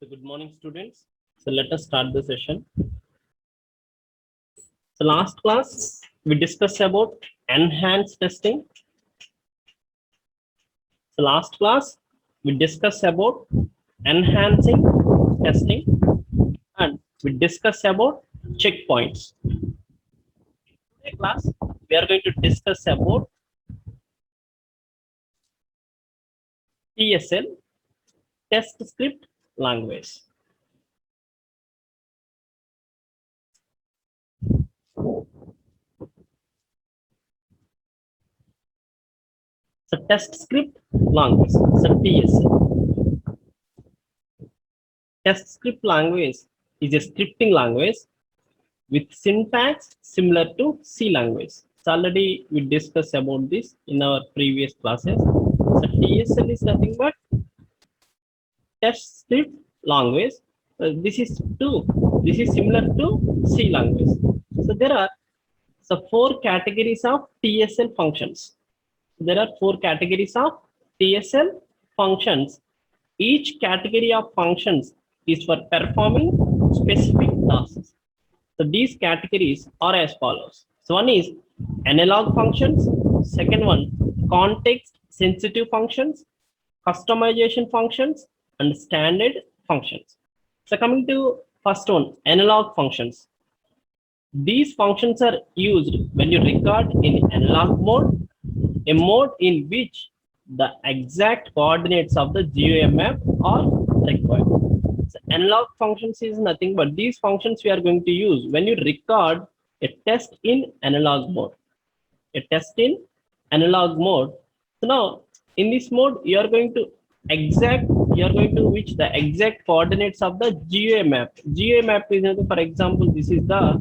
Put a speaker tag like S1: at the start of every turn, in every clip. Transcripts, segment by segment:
S1: So good morning, students. So let us start the session. So last class we discussed about enhanced testing. So last class we discussed about enhancing testing and we discussed about checkpoints. Today class we are going to discuss about TSL, test script language. So test script language, so TSL. Test script language is a scripting language with syntax similar to C language. So already we discussed about this in our previous classes. So TSL is nothing but test script language. This is similar to C language. So there are four categories of TSL functions. There are four categories of TSL functions. Each category of functions is for performing specific tasks. So these categories are as follows. So one is analog functions, second one context sensitive functions, customization functions, and standard functions. So coming to first one, analog functions. These functions are used when you record in analog mode, a mode in which the exact coordinates of the GUI map are required. So analog functions is nothing but these functions we are going to use when you record a test in analog mode. A test in analog mode. So now in this mode you are going to which the exact coordinates of the GUI map. GUI map is nothing, for example, this is the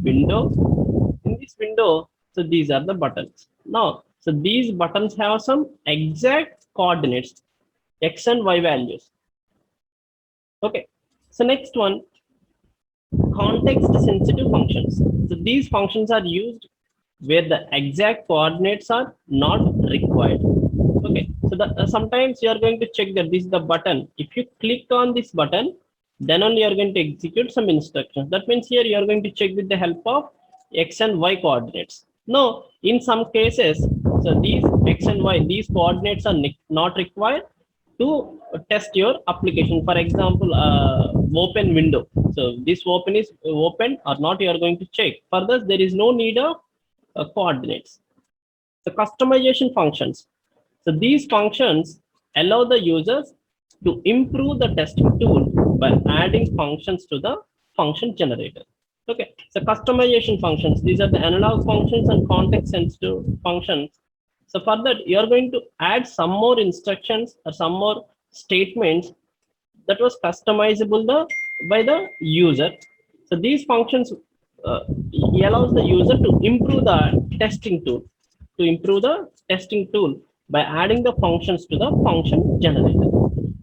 S1: window. In this window, so these are the buttons. Now, so these buttons have some exact coordinates, X and Y values. Okay. So next one, context sensitive functions. So these functions are used where the exact coordinates are not required. Okay. So sometimes you are going to check that this is the button. If you click on this button, then only you are going to execute some instructions. That means here you are going to check with the help of X and Y coordinates. No, in some cases, so these X and Y, these coordinates are not required to test your application. For example, open window. So this open is open or not, you are going to check. Further, there is no need of coordinates. The customization functions. So these functions allow the users to improve the testing tool by adding functions to the function generator. Okay, so customization functions, these are the analog functions and context sensitive functions. So for that, you are going to add some more instructions or some more statements that was customizable by the user. So these functions allows the user to improve the testing tool, by adding the functions to the function generator.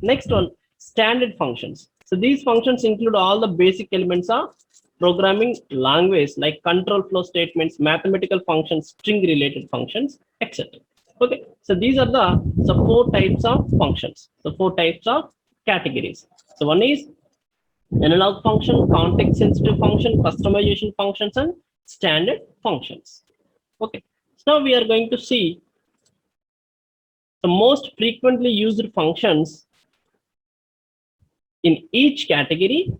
S1: Next one, standard functions. So these functions include all the basic elements of programming language like control flow statements, mathematical functions, string related functions, etc. Okay, so these are the four types of functions, the four types of categories. So one is analog function, context sensitive function, customization functions, and standard functions. Okay, so now we are going to see the most frequently used functions in each category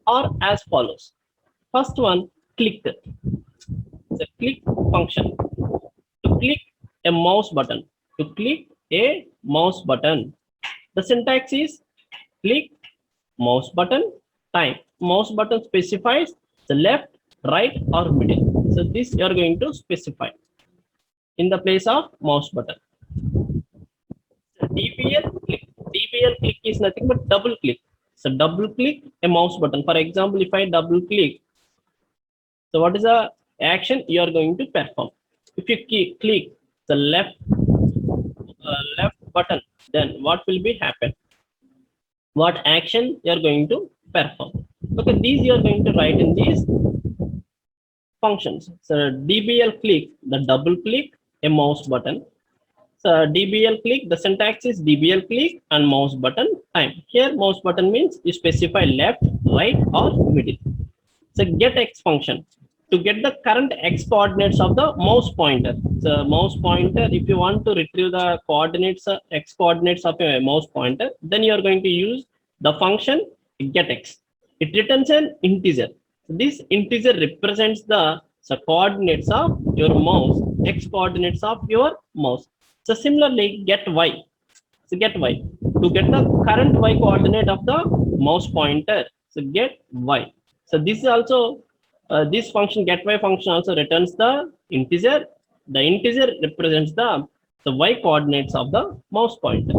S1: are as follows. First one, click. The click function. To click a mouse button. To click a mouse button. The syntax is click, mouse button, time. Mouse button specifies the left, right, or middle. So this you are going to specify in the place of mouse button. DBL click is nothing but double click. So double click a mouse button. For example, if I double click, so what is the action you are going to perform? If you click the left button, then what will be happen? What action you are going to perform? Okay, these you are going to write in these functions. So DBL click, the double click a mouse button. So DBL click, the syntax is DBL click and mouse button time. Here mouse button means you specify left, right or middle. So get X function to get the current X coordinates of the mouse pointer. So mouse pointer, if you want to retrieve the coordinates, X coordinates of a mouse pointer, then you are going to use the function get X. It returns an integer. This integer represents the coordinates of your mouse, X coordinates of your mouse. So similarly, get Y. So get Y to get the current Y coordinate of the mouse pointer. So get Y. So this is also this function get Y function also returns the integer. The integer represents the Y coordinates of the mouse pointer.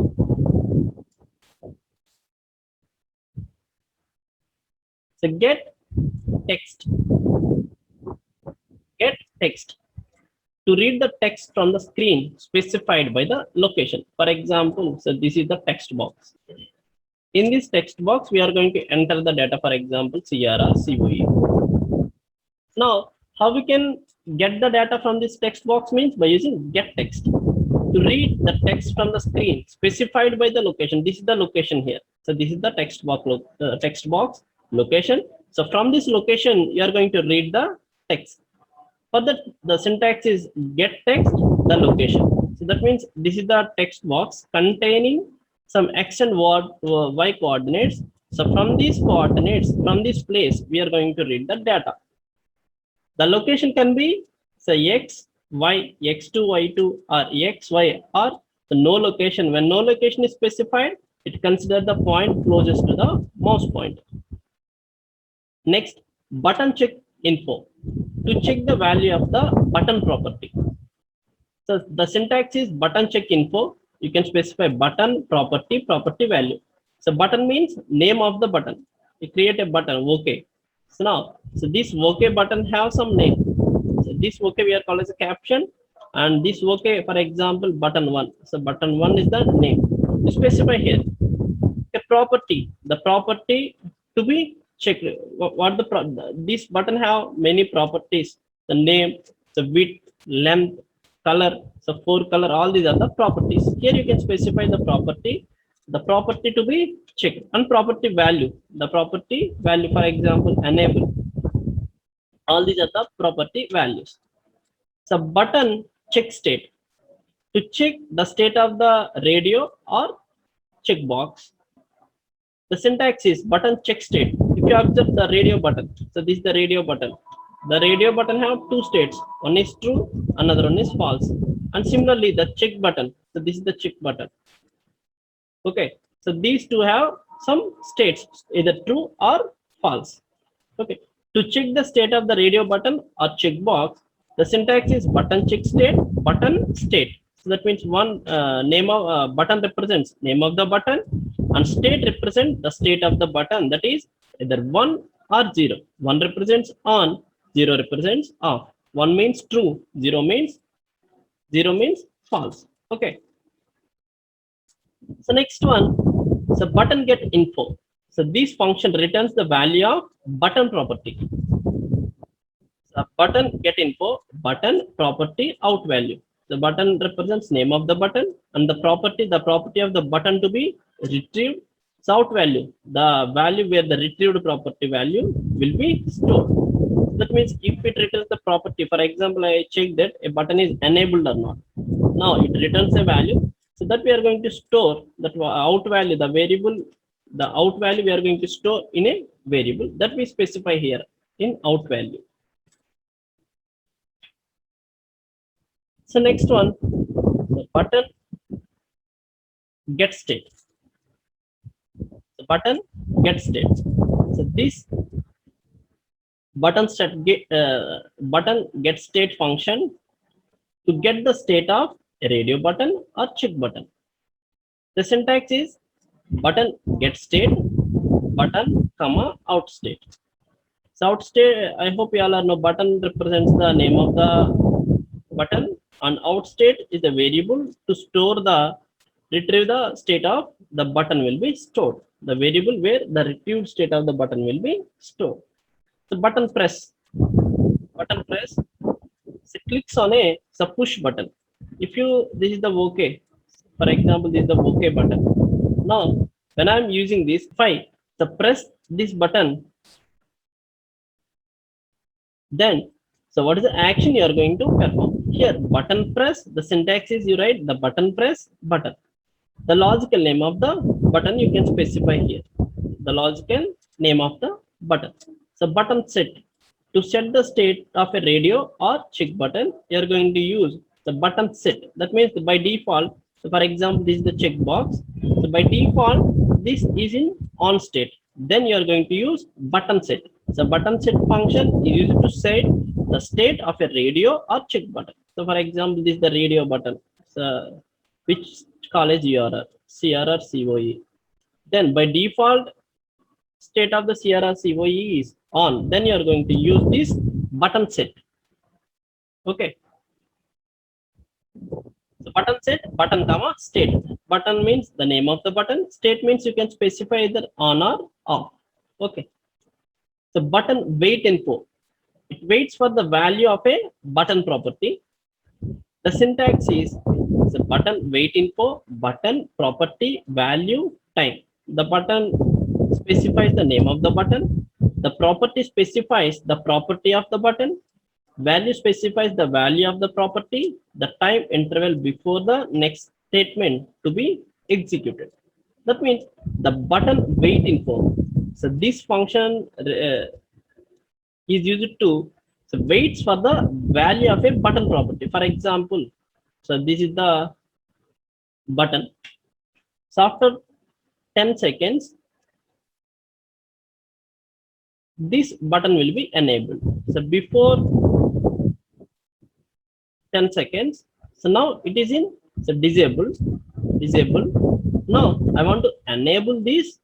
S1: So get text. Get text to read the text from the screen specified by the location. For example, so this is the text box. In this text box, we are going to enter the data, for example, CRR, COE. Now, how we can get the data from this text box means by using get text. To read the text from the screen specified by the location. This is the location here. So this is the text box location. So from this location, you are going to read the text. For that, the syntax is get text, the location. So that means this is the text box containing some X and Y coordinates. So from these coordinates, from this place, we are going to read the data. The location can be say X, Y, X2, Y2 or X, Y or no location. When no location is specified, it considers the point closest to the mouse point. Next, button check info to check the value of the button property. So the syntax is button check info. You can specify button property value. So button means name of the button. You create a button, OK. So now, so this OK button have some name. So this OK we are called as a caption, and this OK, for example, button 1. So button 1 is the name. You specify here a property. The property to be checked. What this button have many properties. The name, the width, length, color. So 4 color. All these are the properties. Here you can specify the property to be checked, and property value. The property value, for example, enable. All these are the property values. So button check state to check the state of the radio or checkbox. The syntax is button check state. If you observe the radio button, so this is the radio button. The radio button have two states. One is true, another one is false. And similarly, the check button. So this is the check button. Okay. So these two have some states, either true or false. Okay. To check the state of the radio button or checkbox, the syntax is button check state, button state. So that means one name of button represents name of the button, and state represents the state of the button. That is either 1 or 0. 1 represents on, 0 represents off. 1 means true, 0 means false. Okay. So next one, so button get info. So this function returns the value of button property. So button get info, button property out value. The button represents name of the button, and the property of the button to be retrieved. So out value, the value where the retrieved property value will be stored. That means if it returns the property, for example, I check that a button is enabled or not. Now it returns a value. So that we are going to store that out value, the variable, the out value we are going to store in a variable that we specify here in out value. So next one, the button get state. The button get state. So this button get state function to get the state of a radio button or check button. The syntax is button get state, button comma out state. So out state, I hope you all know button represents the name of the button, and out state is a variable to store the retrieve the state of the button will be stored. The variable where the retrieved state of the button will be stored. So button press. So clicks on a push button. If you, this is the OK. For example, this is the OK button. Now, when I'm using this, if I press this button, then so what is the action you are going to perform? Here, button press, the syntax is you write the button press button. The logical name of the button you can specify here. The logical name of the button. So button set. To set the state of a radio or check button, you are going to use the button set. That means by default, so for example, this is the checkbox. So by default, this is in on state. Then you are going to use button set. So button set function is used to set the state of a radio or check button. So for example, this is the radio button. So which college you are, CR or COE. Then by default, state of the CR or COE is on. Then you are going to use this button set. Okay. So button set, button comma state. Button means the name of the button. State means you can specify either on or off. Okay. So button wait info. It waits for the value of a button property. The syntax is the button wait info, button property value time. The button specifies the name of the button. The property specifies the property of the button. Value specifies the value of the property, the time interval before the next statement to be executed. That means the button wait info. So this function is used to waits for the value of a button property. For example, so this is the button. So after 10 seconds, this button will be enabled. So before 10 seconds, so now it is in disabled. Now I want to enable this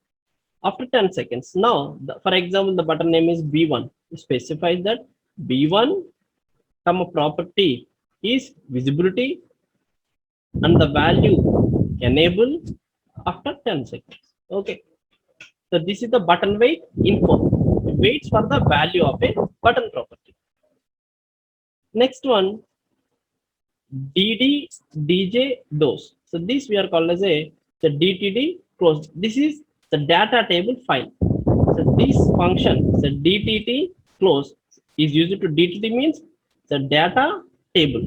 S1: after 10 seconds. Now, for example, the button name is B1. It specifies that B1 comma property is visibility and the value enable after 10 seconds. Okay. So this is the button wait info. It waits for the value of a button property. Next one, DD DJ DOS. So this we are called as the DTD close. This is the data table file. So this function, the DTT close, is used to DTT means the data table.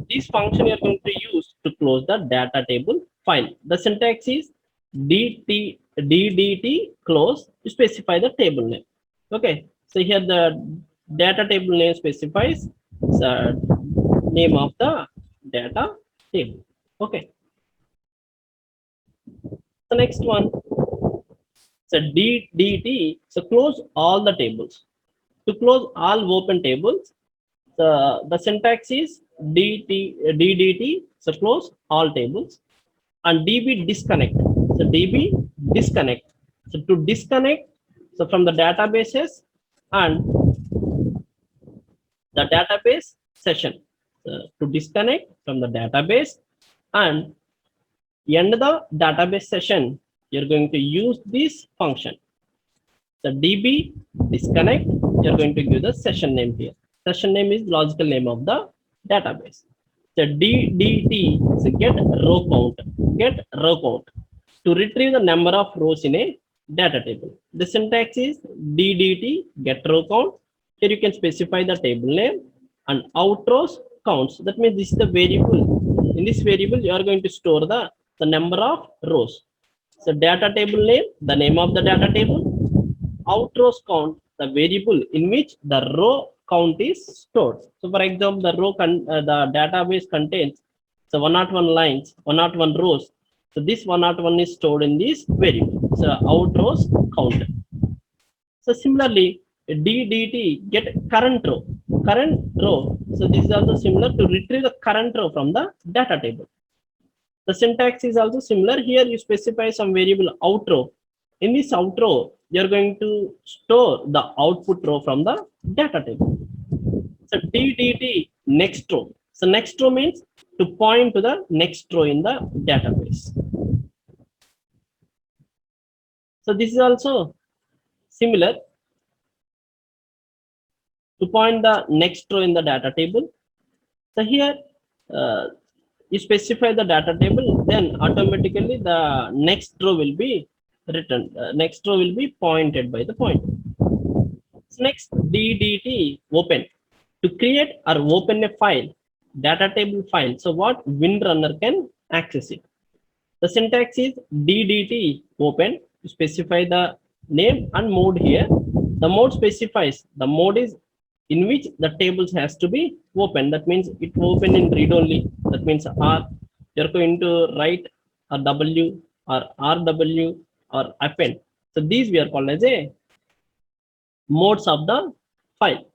S1: This function you are going to use to close the data table file. The syntax is DDT close to specify the table name. Okay. So here the data table name specifies the name of the data table. Okay. The next one, so DDT, so close all the tables. To close all open tables, the syntax is DDT, so close all tables, and DB disconnect. So DB disconnect. So to disconnect, so from the databases and the database session. To disconnect from the database and end the database session, you're going to use this function. The DB disconnect, you're going to give the session name here. Session name is logical name of the database. The DDT is get row count to retrieve the number of rows in a data table. The syntax is DDT get row count. Here you can specify the table name and out rows counts. That means this is the variable. In this variable, you are going to store the number of rows. So data table name, the name of the data table. Out rows count, the variable in which the row count is stored. So for example, the database contains so 101 lines, 101 rows. So this 101 is stored in this variable. So out rows count. So similarly, DDT get current row. So this is also similar to retrieve the current row from the data table. The syntax is also similar. Here you specify some variable out row. In this out row, you're going to store the output row from the data table. So DDT next row. So next row means to point to the next row in the database. So this is also similar to point the next row in the data table. So here you specify the data table, then automatically the next row will be written. Next row will be pointed by the pointer. Next, DDT open. To create or open a file, data table file. So what WinRunner can access it. The syntax is DDT open. To specify the name and mode here. The mode specifies the mode is in which the tables has to be open. That means it open in read only. That means R. You're going to write a W or RW or append. So these we are called as a modes of the file.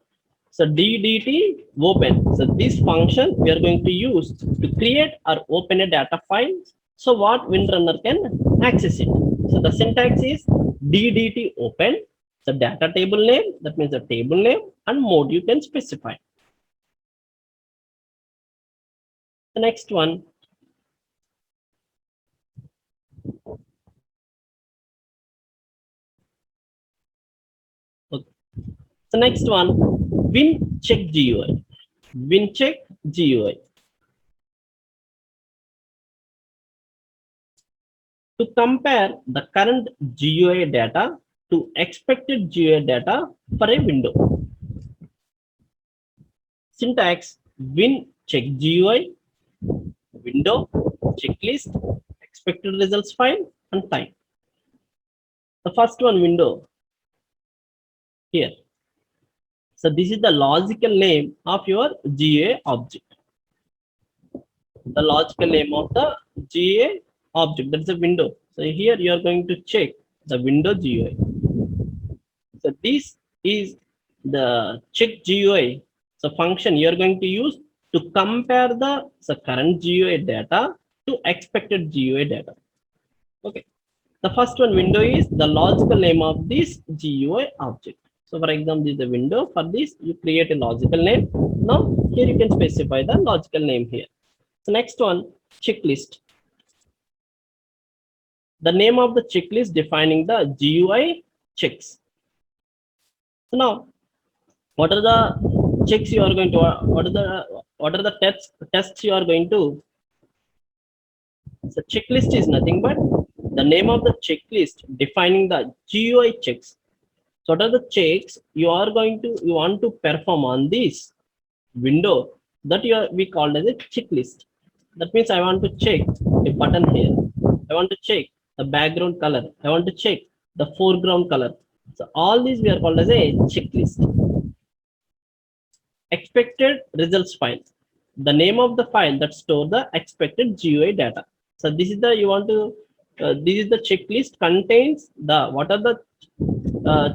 S1: So DDT open. So this function we are going to use to create or open a data file. So what WinRunner can access it. So the syntax is DDT open. The data table name, that means the table name and mode you can specify. The next one. Okay. The next one, WinCheck GUI. WinCheck GUI. To compare the current GUI data to expected GUI data for a window. Syntax WinCheck GUI, window, checklist, expected results file, and time. The first one, window, here. So this is the logical name of your GUI object. The logical name of the GUI object, that's a window. So here you are going to check the window GUI. So this is the check GUI. So function you are going to use to compare the current GUI data to expected GUI data. Okay. The first one, window, is the logical name of this GUI object. So for example, this is the window. For this, you create a logical name. Now here you can specify the logical name here. So next one, checklist. The name of the checklist defining the GUI checks. So now, what are the checks you are going to? What are the tests you are going to? So checklist is nothing but the name of the checklist defining the GUI checks. So what are the checks you want to perform on this window that we called as a checklist. That means I want to check a button here. I want to check the background color. I want to check the foreground color. So all these we are called as a checklist. Expected results file. The name of the file that store the expected GUI data. So this is the this is the checklist contains the what are the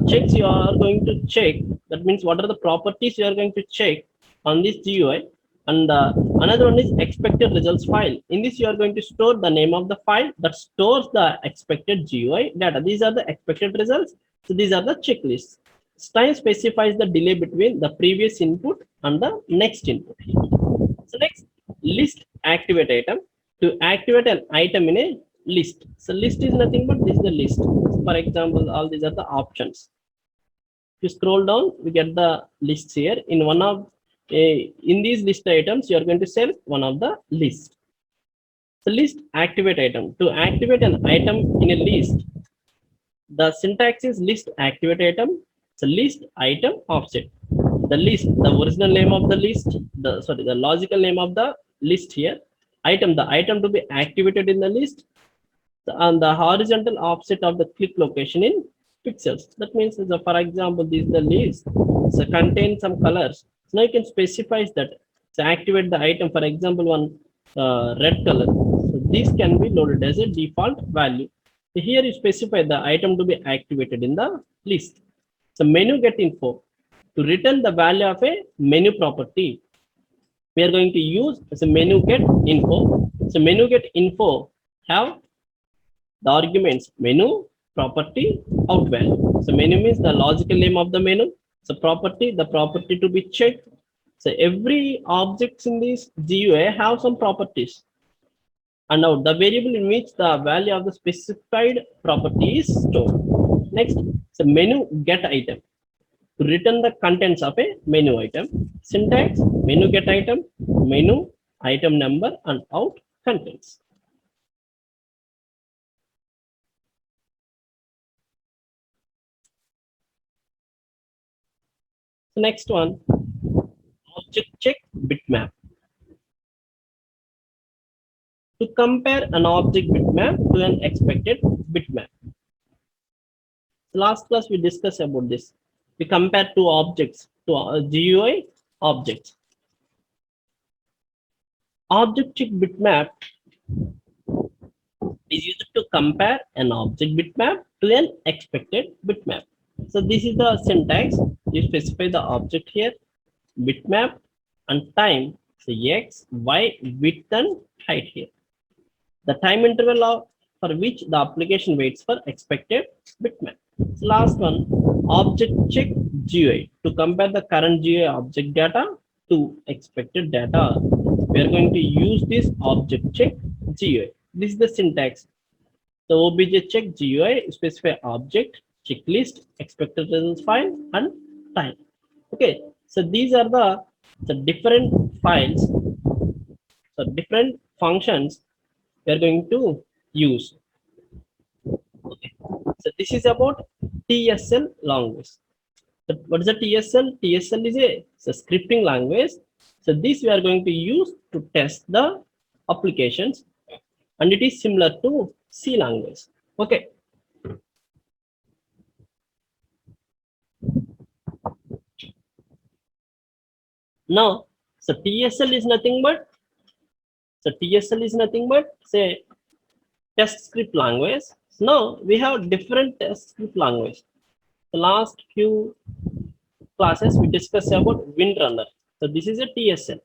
S1: checks you are going to check. That means what are the properties you are going to check on this GUI. And another one is expected results file. In this, you are going to store the name of the file that stores the expected GUI data. These are the expected results. So these are the checklists. Time specifies the delay between the previous input and the next input. So next, list activate item. To activate an item in a list. So list is nothing but this is the list. So for example, all these are the options. If you scroll down, we get the lists here. In one of in these list items, you are going to select one of the list. So list activate item. To activate an item in a list, the syntax is list activate item. So list item offset. The list, the original name of the list, the logical name of the list here. Item, the item to be activated in the list, and the horizontal offset of the click location in pixels. That means, for example, this is the list. So contain some colors. So now you can specify that. So activate the item, for example, one red color. So this can be loaded as a default value. So here you specify the item to be activated in the list. So menu get info. To return the value of a menu property, we are going to use as a menu get info. So menu get info have the arguments menu, property, out value. So menu means the logical name of the menu. So property, the property to be checked. So every objects in this GUI have some properties. And now the variable in which the value of the specified property is stored. Next, so menu get item. To return the contents of a menu item. Syntax, menu get item, menu item number and out contents. The next one, object check bitmap. To compare an object bitmap to an expected bitmap. Last class we discussed about this. We compare two objects to GUI objects. Object check bitmap is used to compare an object bitmap to an expected bitmap. So this is the syntax. You specify the object here, bitmap and time. So x, y, width and height here. The time interval for which the application waits for expected bitmap. So last one, object check GUI. To compare the current GUI object data to expected data, we are going to use this object check GUI. This is the syntax. The obj check GUI specify object, checklist, expected results file, and time. Okay, so these are the different files, so different functions we are going to use. Okay, so this is about TSL language. So what is the TSL? TSL is a scripting language. So this we are going to use to test the applications, and it is similar to C language. Okay. Now, so TSL is nothing but say test script language. So now we have different test script language. The last few classes we discussed about Windrunner. So this is a TSL.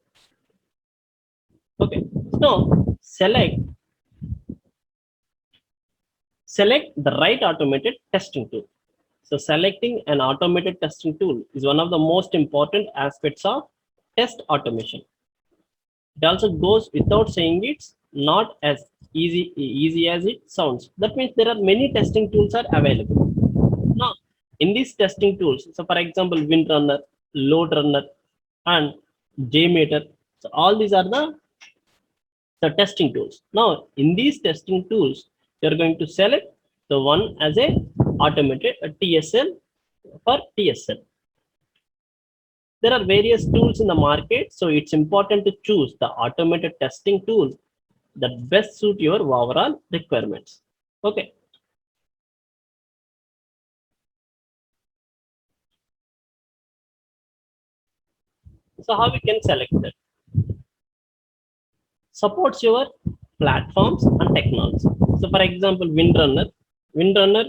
S1: Okay. So select the right automated testing tool. So selecting an automated testing tool is one of the most important aspects of test automation. It also goes without saying it's not as easy as it sounds. That means there are many testing tools are available. Now, in these testing tools, so for example, Windrunner, LoadRunner, and JMeter, so all these are the testing tools. Now, in these testing tools, you are going to select the one as a automated TSL for TSL. There are various tools in the market, so it's important to choose the automated testing tool that best suit your overall requirements. Okay. So how we can select that? Supports your platforms and technology. So for example, Windrunner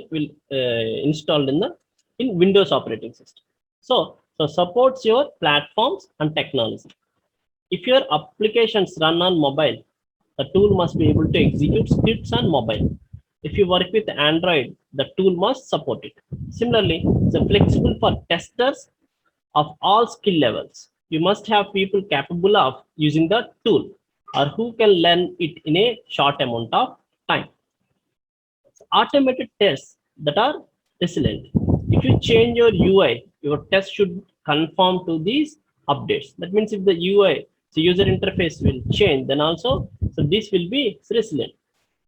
S1: will installed in Windows operating system. So supports your platforms and technology. If your applications run on mobile, the tool must be able to execute scripts on mobile. If you work with Android, the tool must support it. Similarly, it's flexible for testers of all skill levels. You must have people capable of using the tool or who can learn it in a short amount of time. Automated tests that are resilient. If you change your UI, your test should conform to these updates. That means if the UI, the user interface will change, then also, so this will be resilient.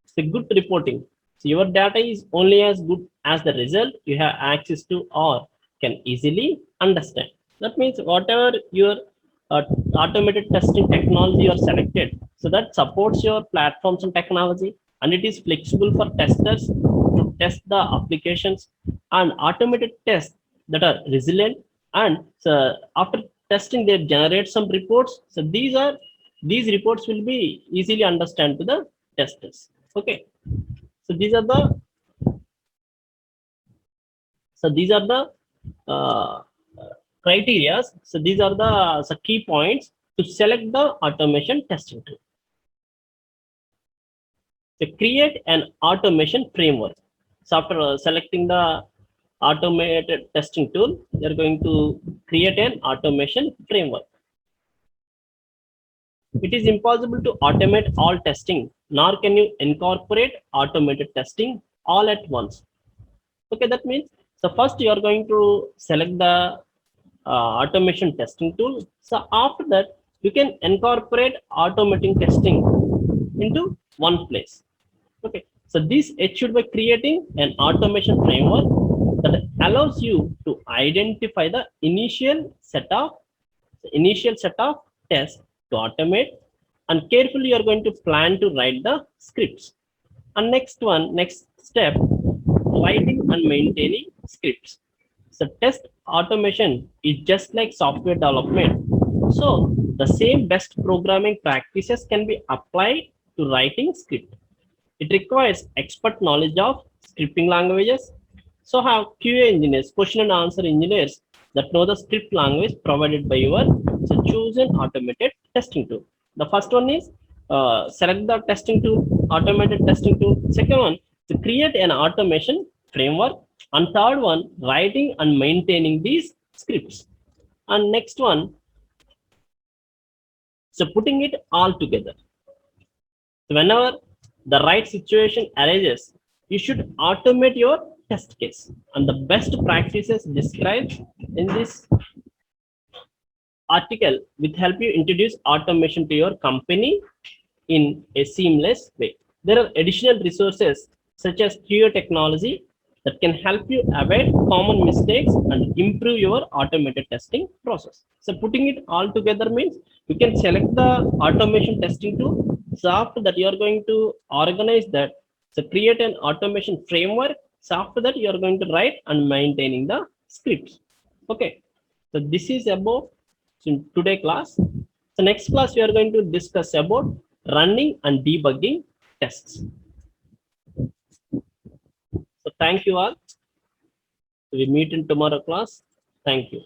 S1: It's a good reporting. So your data is only as good as the result you have access to or can easily understand. That means whatever your automated testing technology you are selected, so that supports your platforms and technology, and it is flexible for testers to test the applications, and automated tests that are resilient, and so after testing they generate some reports. So these reports will be easily understand to the testers. Okay, so these are the uh, criteria. So these are the key points to select the automation testing tool. So create an automation framework. So after selecting the automated testing tool, you're going to create an automation framework. It is impossible to automate all testing, nor can you incorporate automated testing all at once. Okay, that means, so first you are going to select the automation testing tool. So after that, you can incorporate automating testing into one place. Okay, so this achieved by creating an automation framework that allows you to identify the initial set of tests to automate, and carefully you are going to plan to write the scripts. And next step, writing and maintaining scripts. So test automation is just like software development. So the same best programming practices can be applied to writing script. It requires expert knowledge of scripting languages. So have QA engineers, question and answer engineers, that know the script language provided by your chosen automated testing tool. The first one is select the testing tool, automated testing tool. Second one, to create an automation framework. And third one, writing and maintaining these scripts. And next one, so putting it all together. So whenever the right situation arises, you should automate your test case. And the best practices described in this article will help you introduce automation to your company in a seamless way. There are additional resources such as QA technology that can help you avoid common mistakes and improve your automated testing process. So putting it all together means you can select the automation testing tool. So after that, you are going to organize that. So create an automation framework. So after that, you are going to write and maintaining the scripts. Okay. So this is about today class. So next class, we are going to discuss about running and debugging tests. So thank you all. We meet in tomorrow class. Thank you.